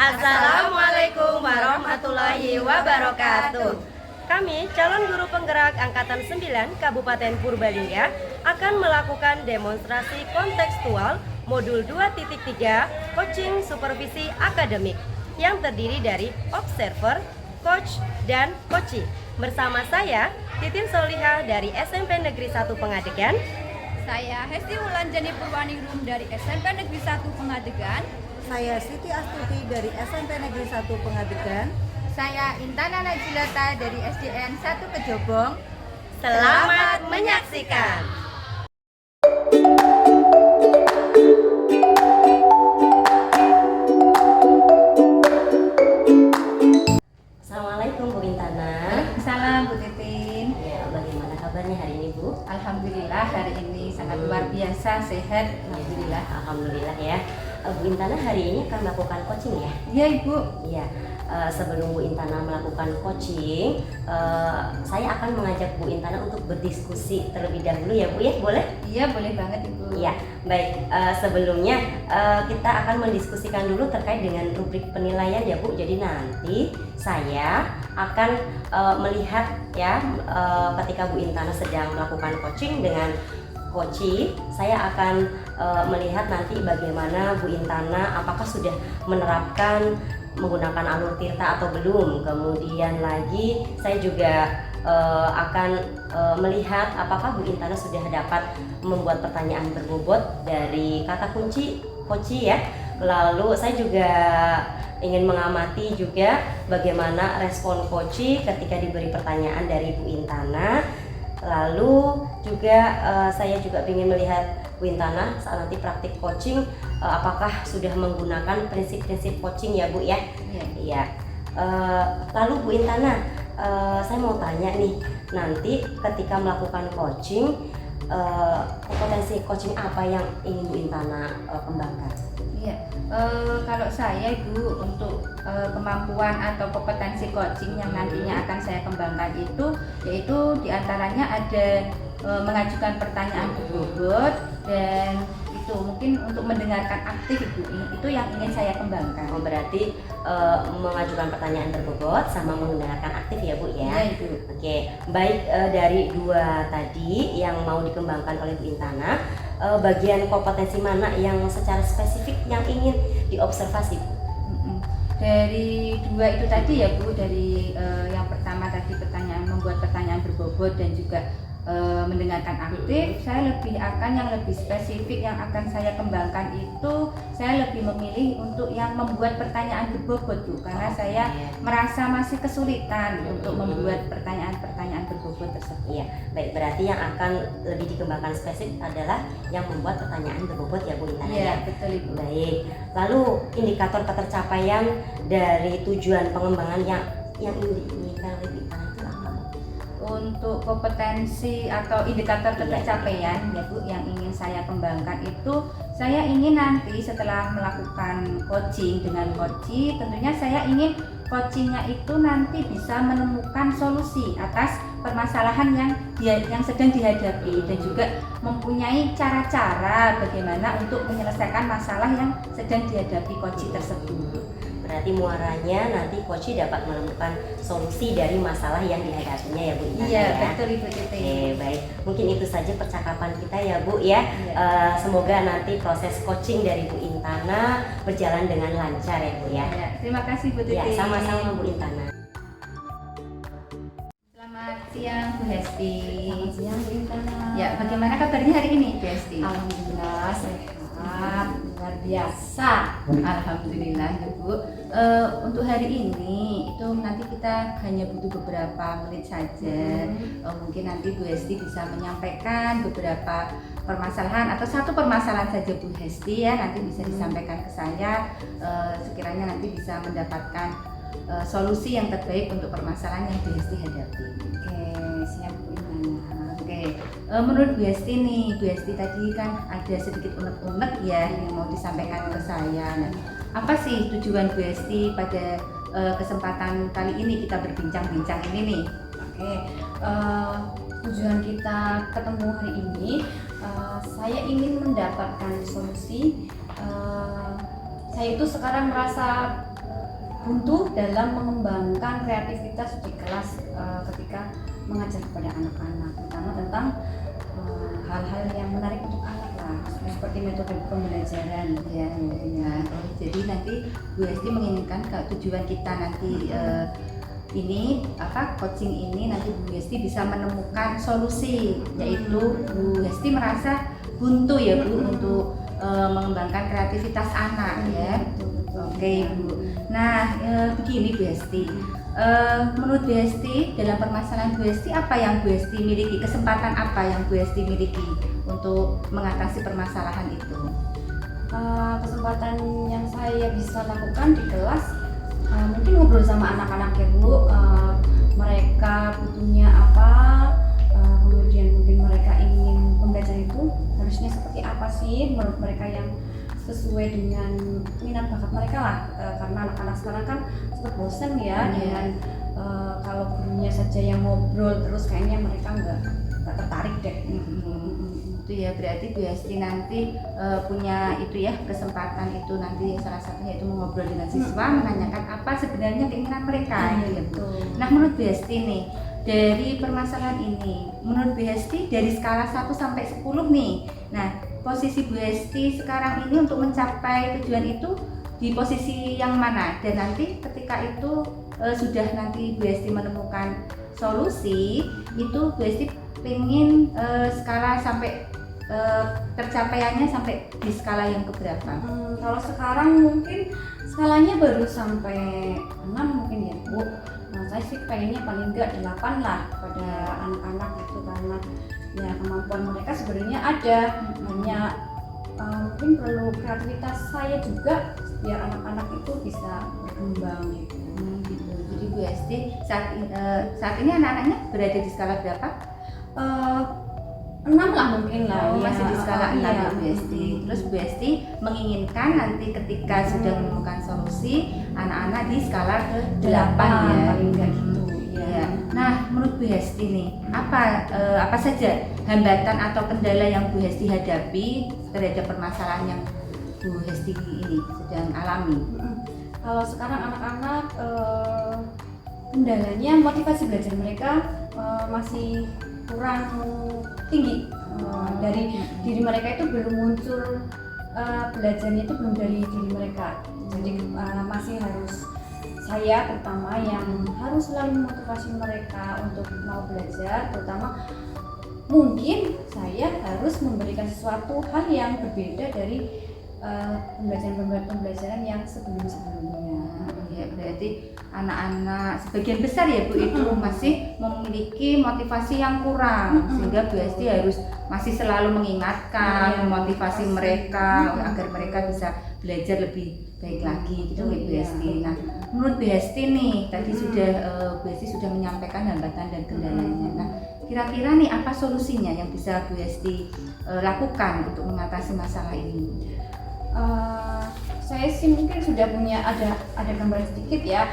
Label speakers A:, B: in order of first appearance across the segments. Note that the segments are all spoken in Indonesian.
A: Assalamualaikum warahmatullahi wabarakatuh. Kami calon guru penggerak Angkatan 9 Kabupaten Purbalingga akan melakukan demonstrasi kontekstual modul 2.3 Coaching Supervisi Akademik yang terdiri dari observer, coach, dan coachee. Bersama saya, Titin Solihah dari SMP Negeri 1 Pengadegan.
B: Saya Hesti Wulanjani Purwaningrum dari SMP Negeri 1 Pengadegan.
C: Saya Siti Astuti dari SMP Negeri 1 Pengadegan.
B: Saya Intana Najilata dari SDN 1 Kejobong.
A: Selamat menyaksikan. Assalamualaikum Bu Intana.
B: Salam Bu Titin.
A: Ya, bagaimana kabarnya hari ini Bu?
B: Alhamdulillah hari ini sangat luar biasa, sehat. Alhamdulillah.
A: Alhamdulillah ya. Bu Intana hari ini akan melakukan coaching ya?
B: Iya Ibu.
A: Iya. Sebelum Bu Intana melakukan coaching, saya akan mengajak Bu Intana untuk berdiskusi terlebih dahulu ya Bu ya, boleh?
B: Iya boleh banget Ibu.
A: Iya, baik. Sebelumnya kita akan mendiskusikan dulu terkait dengan rubrik penilaian ya Bu. Jadi nanti saya akan melihat ya ketika Bu Intana sedang melakukan coaching dengan coachee, saya akan melihat nanti bagaimana Bu Intana apakah sudah menerapkan menggunakan alur tirta atau belum. Kemudian lagi saya juga akan melihat apakah Bu Intana sudah dapat membuat pertanyaan berbobot dari kata kunci coachee ya. Lalu saya juga ingin mengamati juga bagaimana respon coachee ketika diberi pertanyaan dari Bu Intana. Lalu juga saya juga ingin melihat Bu Intana saat nanti praktik coaching apakah sudah menggunakan prinsip-prinsip coaching ya Bu ya? Iya. Lalu Bu Intana, saya mau tanya nih, nanti ketika melakukan coaching, kompetensi coaching apa yang ingin Bu Intana kembangkan?
B: Iya, kalau saya Ibu untuk kemampuan atau kompetensi coaching yang nantinya akan saya kembangkan itu yaitu diantaranya ada mengajukan pertanyaan berbobot dan itu mungkin untuk mendengarkan aktif Ibu, itu yang ingin saya kembangkan.
A: Oh, berarti mengajukan pertanyaan berbobot sama mendengarkan aktif ya Bu ya?
B: Iya Ibu.
A: Oke, baik, dari dua tadi yang mau dikembangkan oleh Bu Intana, bagian kompetensi mana yang secara spesifik yang ingin diobservasi Bu?
B: Dari dua itu tadi ya Bu, dari yang pertama tadi membuat pertanyaan berbobot dan juga mendengarkan aktif, saya lebih akan yang lebih spesifik yang akan saya kembangkan itu saya lebih memilih untuk yang membuat pertanyaan berbobot Bu, karena saya merasa masih kesulitan untuk membuat pertanyaan-pertanyaan berbobot tersebut.
A: Iya, baik, berarti yang akan lebih dikembangkan spesifik adalah yang membuat pertanyaan berbobot ya Bu Intana ya?
B: Iya, betul Ibu.
A: Baik, lalu indikator ketercapaian dari tujuan pengembangan yang ingin diinginkan oleh Bu Intana itu apa?
B: Untuk kompetensi atau indikator ketercapaian ya Bu yang ingin saya kembangkan itu, saya ingin nanti setelah melakukan coaching dengan coachee, tentunya saya ingin coachingnya itu nanti bisa menemukan solusi atas permasalahan yang sedang dihadapi dan juga mempunyai cara-cara bagaimana untuk menyelesaikan masalah yang sedang dihadapi coachee tersebut.
A: Berarti muaranya nanti coachee dapat menemukan solusi dari masalah yang dihadapinya ya Bu Intana
B: Iya,
A: ya?
B: betul Ibu Titi.
A: Oke, baik. Mungkin itu saja percakapan kita ya Bu ya. Semoga nanti proses coaching dari Bu Intana berjalan dengan lancar ya Bu ya.
B: Ya, terima kasih Bu Titi.
A: Ya, sama-sama Bu Intana.
B: Selamat siang Bu Hesti.
C: Selamat siang Bu Intana.
B: Ya, bagaimana kabarnya hari ini Bu Hesti?
C: Alhamdulillah sehat, luar biasa.
B: Alhamdulillah ya Bu. Untuk hari ini itu nanti kita hanya butuh beberapa menit saja. Mungkin nanti Bu Hesti bisa menyampaikan beberapa permasalahan atau satu permasalahan saja Bu Hesti ya, nanti bisa disampaikan ke saya. Sekiranya nanti bisa mendapatkan solusi yang terbaik untuk permasalahan yang Bu Hesti hadapi.
C: Oke, siap Bu Intana.
B: Oke, menurut Bu Hesti nih, Bu Hesti tadi kan ada sedikit unek-unek ya yang mau disampaikan ke saya. Nah, apa sih tujuan Bu Hesti pada kesempatan kali ini kita berbincang-bincang ini nih?
C: Oke, tujuan kita ketemu hari ini, saya ingin mendapatkan solusi. Saya itu sekarang merasa
B: buntu dalam mengembangkan kreativitas di kelas ketika mengajar kepada anak-anak, terutama tentang hal-hal yang menarik untuk anak lah, seperti metode pembelajaran ya.
D: Jadi nanti Bu Hesti menginginkan tujuan kita nanti ini coaching ini nanti Bu Hesti bisa menemukan solusi, yaitu Bu Hesti merasa buntu ya Bu untuk mengembangkan kreativitas anak ya. Oke Bu. Nah begini Bu Hesti, menurut Bu Hesti dalam permasalahan Bu Hesti apa yang Bu Hesti miliki, kesempatan apa yang Bu Hesti miliki untuk mengatasi permasalahan itu?
B: Kesempatan yang saya bisa lakukan di kelas mungkin ngobrol sama anak-anak ya Bu, mereka butuhnya apa, kemudian mungkin mereka ingin pembelajaran itu harusnya seperti apa sih menurut mereka yang sesuai dengan minat bakat mereka lah, karena anak-anak sekarang kan sempat bosan ya dengan kalau gurunya saja yang ngobrol terus, kayaknya mereka nggak tertarik deh.
D: Itu ya, berarti Bu Hesti nanti punya itu ya, kesempatan itu nanti salah satunya itu mengobrol dengan siswa, menanyakan apa sebenarnya keinginan mereka gitu. Nah menurut Bu Hesti nih, dari permasalahan ini menurut Bu Hesti dari skala 1 sampai 10 nih, nah posisi Bu Hesti sekarang ini untuk mencapai tujuan itu di posisi yang mana, dan nanti ketika itu sudah nanti Bu Hesti menemukan solusi itu, Bu Hesti pengen skala sampai tercapaiannya sampai di skala yang keberapa?
B: Kalau sekarang mungkin skalanya baru sampai 6 mungkin ya Bu. Nah, saya sih pengennya paling enggak 8 lah pada anak-anak itu, karena ya kemampuan mereka sebenarnya ada, hanya mungkin perlu kreativitas saya juga biar anak-anak itu bisa berkembang gitu.
D: Gitu. Jadi Bu Hesti saat ini anak-anaknya berada di skala berapa?
B: 6 lah mungkin lah,
D: masih di skala 6 ya Bu
B: iya.
D: Hesti. Terus Bu Hesti menginginkan nanti ketika sudah menemukan solusi, anak-anak di skala ke 8 ya.
B: Paling enggak gitu
D: Ya. Nah, menurut Bu Hesti nih, apa saja hambatan atau kendala yang Bu Hesti hadapi terhadap permasalahan yang Bu Hesti ini sedang alami?
B: Kalau sekarang anak-anak kendalanya motivasi belajar mereka masih kurang tinggi, dari diri mereka itu belum muncul, belajarnya itu belum dari diri mereka, jadi masih harus saya terutama yang harus selalu memotivasi mereka untuk mau belajar, terutama mungkin saya harus memberikan sesuatu hal yang berbeda dari pembelajaran yang sebelum-sebelumnya.
D: Ya, berarti anak-anak sebagian besar ya Bu itu masih memiliki motivasi yang kurang, sehingga Bu Hesti harus masih selalu mengingatkan, memotivasi mereka agar mereka bisa belajar lebih baik lagi gitu Bu Hesti. Nah, menurut Bu Hesti nih tadi Bu Hesti sudah menyampaikan hambatan dan kendalanya. Nah, kira-kira nih apa solusinya yang bisa Bu Hesti lakukan untuk mengatasi masalah ini?
B: Saya sih mungkin sudah punya ada gambaran sedikit ya.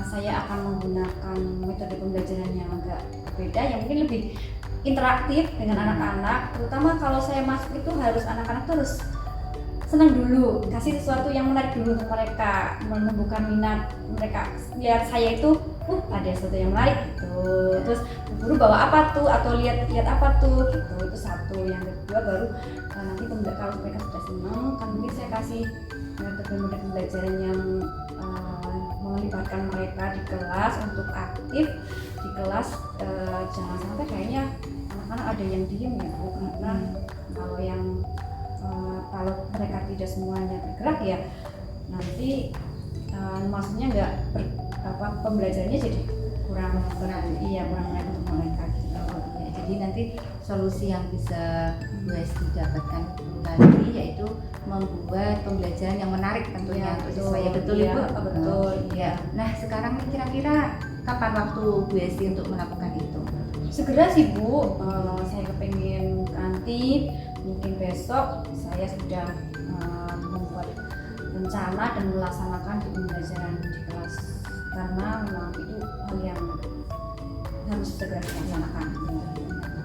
B: Saya akan menggunakan metode pembelajaran yang agak berbeda, yang mungkin lebih interaktif dengan anak-anak, terutama kalau saya masuk itu harus anak-anak terus senang dulu, kasih sesuatu yang menarik dulu untuk mereka, menumbuhkan minat mereka. Lihat saya itu ada sesuatu yang menarik gitu, terus guru bawa apa tuh atau lihat apa tuh gitu, itu satu. Yang kedua baru nanti kalau mereka sudah senang kan mungkin saya kasih metode pembelajaran yang melibatkan mereka di kelas untuk aktif di kelas. Jangan sampai kayaknya anak-anak ada yang diem ya Bu, karena kalau mereka tidak semuanya bergerak ya nanti maksudnya nggak pembelajarannya jadi kurang menarik untuk mereka gitu.
D: Ya, jadi nanti solusi yang bisa Bu Hesti dapatkan lagi yaitu membuat pembelajaran yang menarik tentunya untuk siswa. Ya betul Ibu.
B: Betul.
D: Ya. Nah sekarang nih kira-kira kapan waktu Bu Hesti untuk melakukan itu?
B: Segera sih Bu, saya kepengen nanti mungkin besok saya sudah membuat rencana dan melaksanakan pembelajaran di kelas, karena memang itu hal yang harus segera dilaksanakan.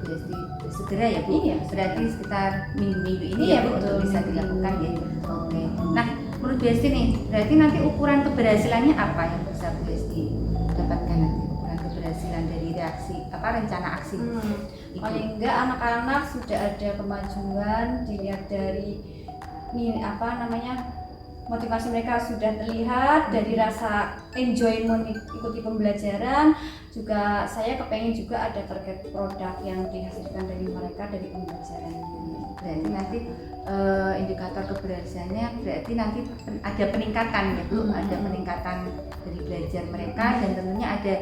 D: Berarti segera ya Bu?
B: Iya.
D: Berarti sekitar minggu-minggu ini
B: Iya,
D: ya Bu
B: betul.
D: untuk bisa dilakukan ya. Oke. Nah menurut Bu Hesti nih, berarti nanti ukuran keberhasilannya apa yang bisa Bu Hesti dapatkan nanti? Ukuran keberhasilan dari rencana aksi Ibu?
B: Paling enggak anak-anak sudah ada kemajuan, dilihat dari motivasi mereka sudah terlihat, dari rasa enjoyment ikuti pembelajaran. Juga saya kepengen juga ada target produk yang dihasilkan dari mereka dari pembelajaran ini.
D: Berarti nanti indikator keberhasilannya berarti nanti ada peningkatan ya Bu, ada peningkatan dari belajar mereka dan tentunya ada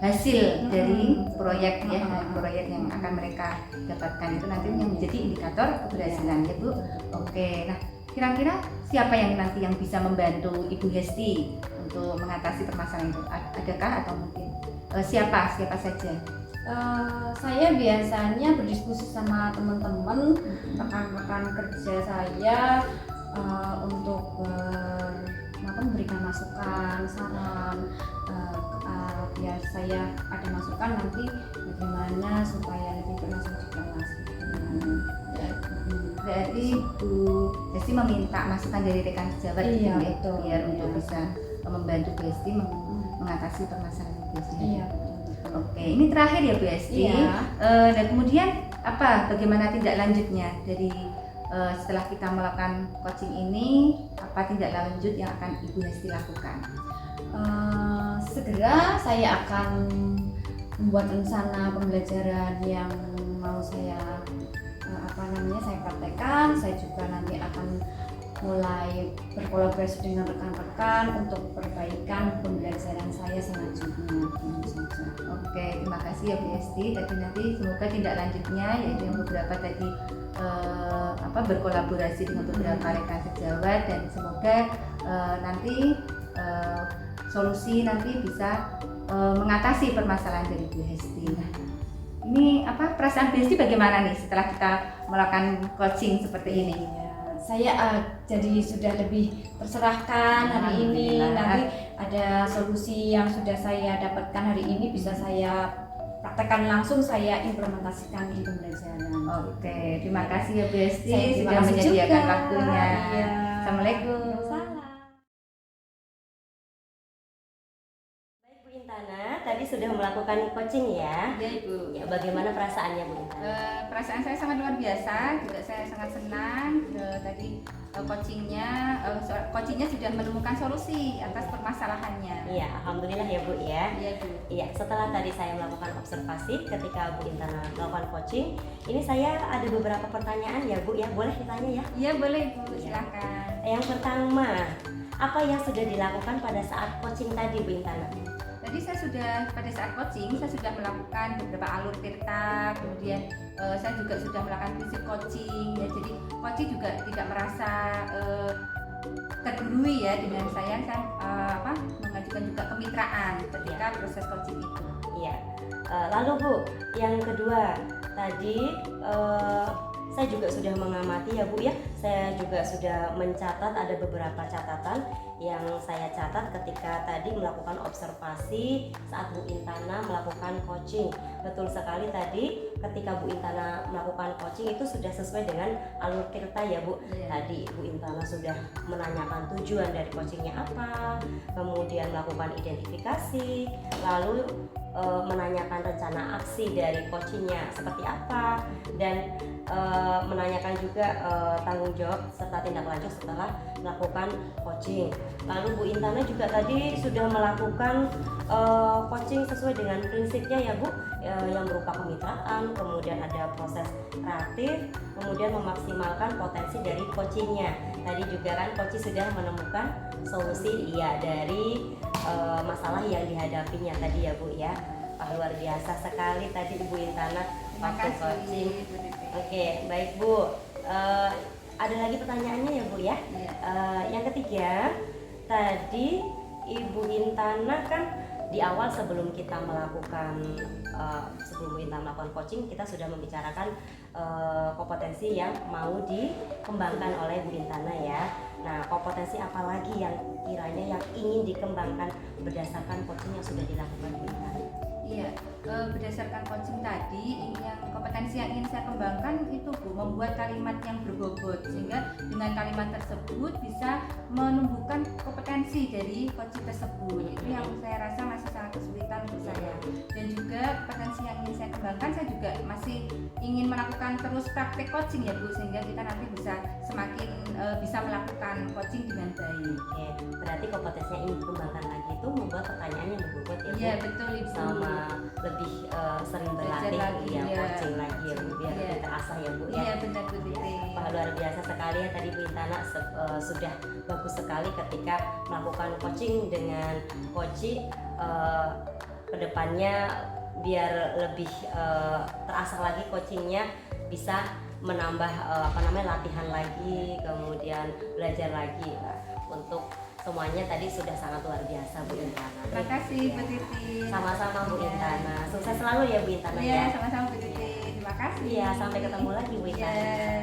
D: hasil dari proyek ya, proyek yang akan mereka dapatkan itu nanti yang menjadi indikator keberhasilan ya Bu. Oke, nah kira-kira siapa yang nanti yang bisa membantu Ibu Hesti untuk mengatasi permasalahan itu? Adakah atau mungkin siapa saja?
B: Saya biasanya berdiskusi sama teman-teman, rekan-rekan kerja saya untuk memberikan masukan, saran, biar saya ada masukan nanti bagaimana supaya lebih berlanjut lagi.
D: Berarti Bu Hesti meminta masukan dari rekan sejawat gitu ya,
B: betul,
D: biar untuk bisa membantu Bu Hesti mengatasi permasalahan Bu Hesti.
B: Iya.
D: Oke, ini terakhir ya Bu Hesti. Dan kemudian bagaimana tindak lanjutnya dari setelah kita melakukan coaching ini, apa tindak lanjut yang akan Ibu Hesti lakukan?
B: Segera saya akan membuat rencana pembelajaran yang mau saya saya praktekkan. Saya juga nanti akan mulai berkolaborasi dengan rekan-rekan untuk perbaikan pembelajaran saya selanjutnya.
D: Oke, terima kasih ya Bu Hesti. Tadi nanti semoga tindak lanjutnya yaitu yang beberapa tadi berkolaborasi dengan beberapa rekan sejawat dan semoga nanti solusi nanti bisa mengatasi permasalahan dari Bu Hesti. Nah, ini perasaan Bu Hesti bagaimana nih setelah kita melakukan coaching seperti ini?
B: Saya jadi sudah lebih terserahkan hari ini. Nanti ada solusi yang sudah saya dapatkan hari ini bisa saya praktekkan langsung, saya implementasikan di pembelajaran.
D: Oke, terima kasih ya Bu Hesti
B: Sudah
D: menyediakan waktunya.
B: Iya.
D: Assalamualaikum.
A: Baik Bu Intana, tadi sudah melakukan coaching ya?
D: Ya Ibu.
A: Ya, bagaimana perasaannya Bu Intana?
D: Perasaan saya sangat luar biasa, juga saya sangat senang tadi coachingnya sudah menemukan solusi atas permasalahannya.
A: Iya, alhamdulillah ya Bu ya.
D: Iya Bu.
A: Iya, setelah tadi saya melakukan observasi ketika Bu Intana melakukan coaching, ini saya ada beberapa pertanyaan ya Bu ya, boleh ditanya ya?
D: Iya boleh Bu, silakan.
A: Yang pertama, apa yang sudah dilakukan pada saat coaching tadi Bu Intana?
D: Tadi pada saat coaching saya sudah melakukan beberapa alur tirta, kemudian saya juga sudah melakukan prinsip coaching ya, jadi coaching juga tidak merasa tergurui ya dengan saya mengajukan juga kemitraan ketika proses coaching itu.
A: Iya. Lalu Bu, yang kedua tadi saya juga sudah mengamati ya Bu ya. Saya juga sudah mencatat, ada beberapa catatan yang saya catat ketika tadi melakukan observasi saat Bu Intana melakukan coaching. Betul sekali tadi ketika Bu Intana melakukan coaching itu sudah sesuai dengan alur tirta ya Bu. Tadi Bu Intana sudah menanyakan tujuan dari coachingnya apa, kemudian melakukan identifikasi, lalu menanyakan rencana aksi dari coachingnya seperti apa, dan menanyakan juga tanggung jawab serta tindak lanjut setelah melakukan coaching. Lalu Bu Intana juga tadi sudah melakukan coaching sesuai dengan prinsipnya ya Bu, yang berupa kemitraan, kemudian ada proses kreatif, kemudian memaksimalkan potensi dari coachingnya. Tadi juga kan coach sudah menemukan solusi dari masalah yang dihadapinya tadi ya Bu ya. Luar biasa sekali tadi Ibu Intana waktu coaching. Oke, baik Bu. Ada lagi pertanyaannya ya Bu ya? Yang ketiga, tadi Ibu Intana kan di awal sebelum kita melakukan sebelum Bu Intana melakukan coaching, kita sudah membicarakan kompetensi yang mau dikembangkan oleh Bu Intana ya. Nah, kompetensi apa lagi yang kiranya yang ingin dikembangkan berdasarkan coaching yang sudah dilakukan Bu Intana?
B: Iya, berdasarkan coaching tadi, yang kompetensi yang ingin saya kembangkan itu Bu, membuat kalimat yang berbobot sehingga dengan kalimat tersebut bisa menumbuhkan kompetensi dari coaching tersebut. Itu yang saya rasa masih sangat kesulitan untuk saya. Dan juga kompetensi yang ingin saya kembangkan, saya juga masih ingin melakukan terus praktek coaching ya Bu, sehingga kita nanti bisa semakin bisa melakukan coaching dengan baik.
A: Oke, berarti kompetensi yang ingin dikembangkan lagi itu membuat pertanyaannya berbobot ya Bu.
B: Iya betul Ibu.
A: Sama lebih sering berlatih
B: lagi,
A: ya,
B: ya.
A: coaching lagi ya Bu, biar
B: Iya.
A: lebih terasa ya Bu ya.
B: Iya benar Bu Titi.
A: Wah, luar biasa sekali ya tadi Bu Intana sudah bagus sekali ketika melakukan coaching dengan coach kedepannya biar lebih terasa lagi coachingnya, bisa menambah latihan lagi, kemudian belajar lagi. Nah, untuk semuanya tadi sudah sangat luar biasa Bu Intana.
B: Terima kasih Bu Titi.
A: Sama-sama Bu
B: Iya.
A: Intana. Sukses selalu ya Bu Intana
B: Iya,
A: ya.
B: sama-sama Bu Titi. Terima kasih.
A: Iya, sampai ketemu lagi Bu Intana.
B: Iya.